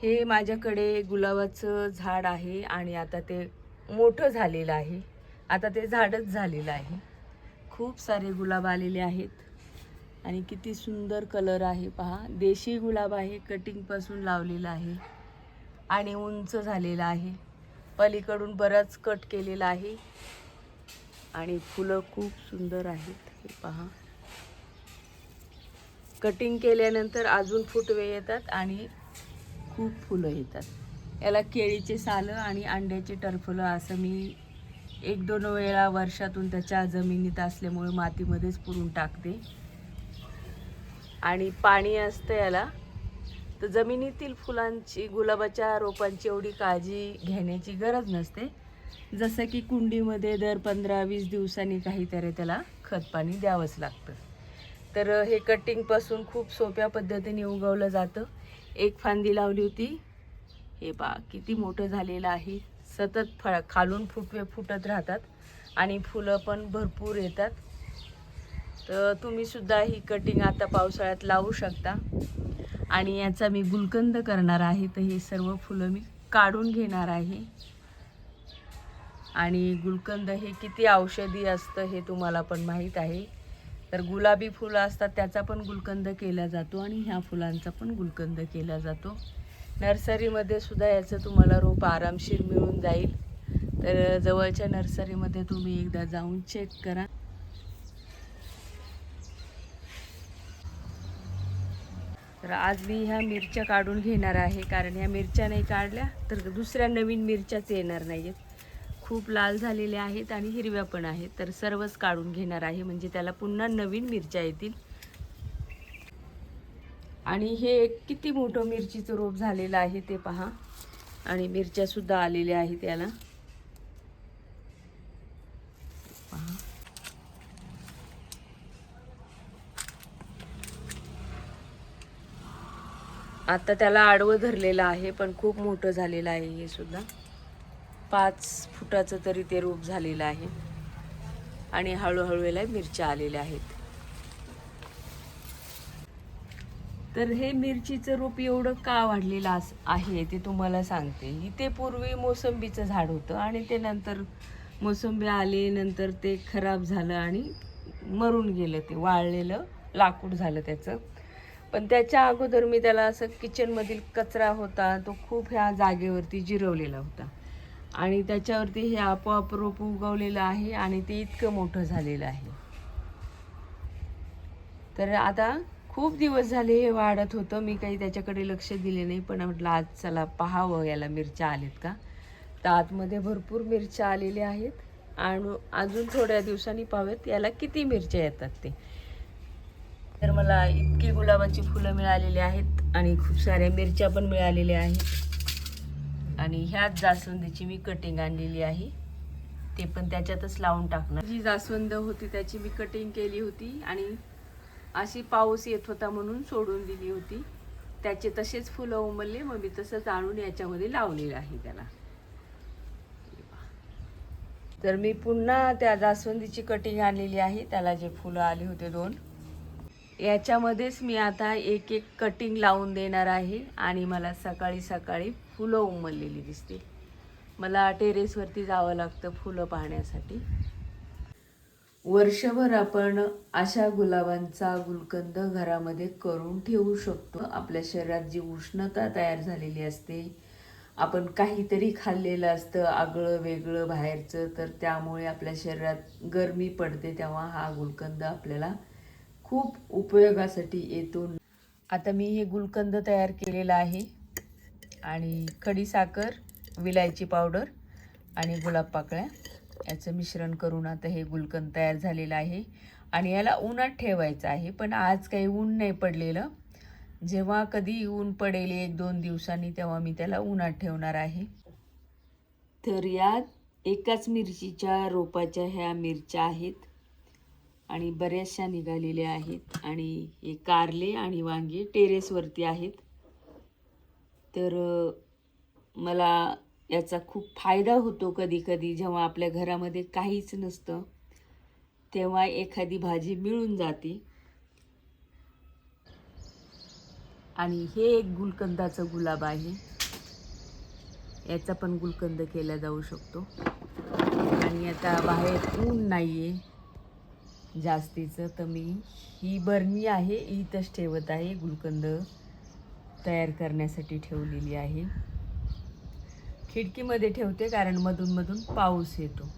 हे माझ्याकडे गुलाबाचं झाड आहे आणि आता ते मोठं झालेलं आहे. आता ते झाडच झालेलं आहे. खूप सारे गुलाब आलेले आहेत आणि किती सुंदर कलर आहे पहा. देशी गुलाब आहे, कटिंगपासून लावलेला आहे आणि उंच झालेला आहे. पलीकडून बराच कट केलेला आहे आणि फुलं खूप सुंदर आहेत. हे पहा, कटिंग केल्यानंतर अजून फुटवे येतात आणि खूप फुलं येतात. याला केळीचे सालं आणि अंड्याचे टरफलं असं मी 1-2 वेळा वर्षातून त्याच्या जमिनीत असल्यामुळे मातीमध्येच पुरून टाकते. आणि पाणी असतं याला, तर जमिनीतील फुलांची, गुलाबाच्या रोपांची एवढी काळजी घेण्याची गरज नसते. जसं की कुंडीमध्ये दर 15-20 दिवसांनी काहीतरी त्याला खत पाणी द्यावंच लागतं. तर हे कटिंगपासून खूप सोप्या पद्धतीने उगवलं जातं. एक फांदी लावली होती, हे पहा किती मोठं झालेलं आहे. सतत खालून फुटवे फुटत राहतात आणि फुलं पण भरपूर येतात. तर तुम्ही सुद्धा ही कटिंग आता पावसाळ्यात लावू शकता. आणि याचा मी गुलकंद करणार आहे. तर हे सर्व फुलं मी काढून घेणार आहे. आणि गुलकंद हे किती औषधी असतं हे तुम्हाला पण माहीत आहे. तर गुलाबी फुलं असतात त्याचा पण गुलकंद केला जातो आणि ह्या फुलांचा पण गुलकंद केला जातो. नर्सरीमध्ये सुद्धा याचं तुम्हाला रोप आरामशीर मिळून जाईल. तर जवळच्या नर्सरीमध्ये तुम्ही एकदा जाऊन चेक करा. तर आज मी ह्या मिरच्या काढून घेणार आहे, कारण ह्या मिरच्या नाही काढल्या तर दुसऱ्या नवीन मिरच्याच येणार नाही आहेत. खूप लाल झालेल्या आहेत आणि हिरव्या पण आहेत. तर सर्वच काढून घेणार आहे, म्हणजे त्याला पुन्हा नवीन मिरच्या येतील. आणि हे किती मोठं मिरचीचं रोप झालेलं आहे ते पहा. आणि मिरच्या सुद्धा आलेल्या आहेत त्याला पहा. आता त्याला आडवं धरलेलं आहे, पण खूप मोठं झालेलं आहे. हे सुद्धा 5 फुटाचं तरी ते रोप झालेलं आहे आणि हळूहळू याला मिरच्या आलेल्या आहेत. तर हे मिरचीचं रोप एवढं का वाढलेलं आहे ते तुम्हाला सांगते. इथे पूर्वी मोसंबीचं झाड होतं आणि ते नंतर मोसंबी आले, नंतर ते खराब झालं आणि मरून गेलं. ते वाळलेलं लाकूड झालं त्याचं. पण त्याच्या अगोदर मी त्याला असं किचनमधील कचरा होता तो खूप ह्या जागेवरती जिरवलेला होता आणि त्याच्यावरती हे आपोआप रोप उगवलेलं आहे आणि ते इतकं मोठं झालेलं आहे. तर आता खूप दिवस झाले हे वाढत होतं, मी काही त्याच्याकडे लक्ष दिले नाही. पण म्हटलं आज चला पाहावं याला मिरच्या आलेत का. तर आतमध्ये भरपूर मिरच्या आलेल्या आहेत आणि अजून थोड्या दिवसांनी पाहूयात याला किती मिरच्या येतात ते. तर मला इतकी गुलाबाची फुलं मिळालेली आहेत आणि खूप साऱ्या मिरच्या पण मिळालेल्या आहेत. आणि ह्याच जास्वंदीची मी कटिंग आणलेली आहे, ते पण त्याच्यातच लावून टाकणार. जी जास्वंद होती त्याची मी कटिंग केली होती आणि अशी पाऊस येत होता म्हणून सोडून दिली होती. त्याचे तसेच फुलं उमलले, मग मी तसंच आणून याच्यामध्ये लावलेलं आहे त्याला. तर मी पुन्हा त्या जास्वंदीची कटिंग आणलेली आहे, त्याला जे फुलं आले होते 2, याच्यामध्येच मी आता एक एक कटिंग लावून देणार आहे आणि मला सकाळी सकाळी फुलं उमललेली दिसतील. मला टेरेसवरती जावं लागतं फुलं पाहण्यासाठी. वर्षभर आपण अशा गुलाबांचा गुलकंद घरामध्ये करून ठेवू शकतो. आपल्या शरीरात जी उष्णता तयार झालेली असते, आपण काहीतरी खाल्लेलं असतं आगळं वेगळं बाहेरचं, तर त्यामुळे आपल्या शरीरात गरमी पडते, तेव्हा हा गुलकंद आपल्याला खूप उपयोगासाठी येतो. आता मी हे गुलकंद तयार केलेलं आहे आणि खडीसाखर, विलायची पावडर आणि गुलाब पाकळ्या याचं मिश्रण करून आता हे गुलकंद तयार झालेलं आहे. आणि याला उन्हात ठेवायचं आहे, पण आज काही ऊन नाही पडलेलं. जेव्हा कधी ऊन पडेल 1-2 दिवसांनी तेव्हा मी त्याला उन्हात ठेवणार आहे. तर यात एकाच मिरचीच्या रोपाच्या ह्या मिरच्या आहेत आणि बऱ्याचशा निघालेल्या आहेत. आणि हे कारले आणि वांगे टेरेसवरती आहेत. तर मला याचा खूप फायदा होतो. कधी कधी जेव्हा आपल्या घरामध्ये काहीच नसतं तेव्हा एखादी भाजी मिळून जाते. आणि हे एक गुलकंदाचं गुलाब आहे. याचा पण गुलकंद केला जाऊ शकतो. आणि आता बाहेर ऊन नाही आहे जास्तीचं, तर मी ही बरणी आहे इथंच ठेवत आहे, गुलकंद तयार करण्यासाठी ठेवलेली आहे. खिडकीमध्ये ठेवते कारण मधून मधून पाऊस येतो.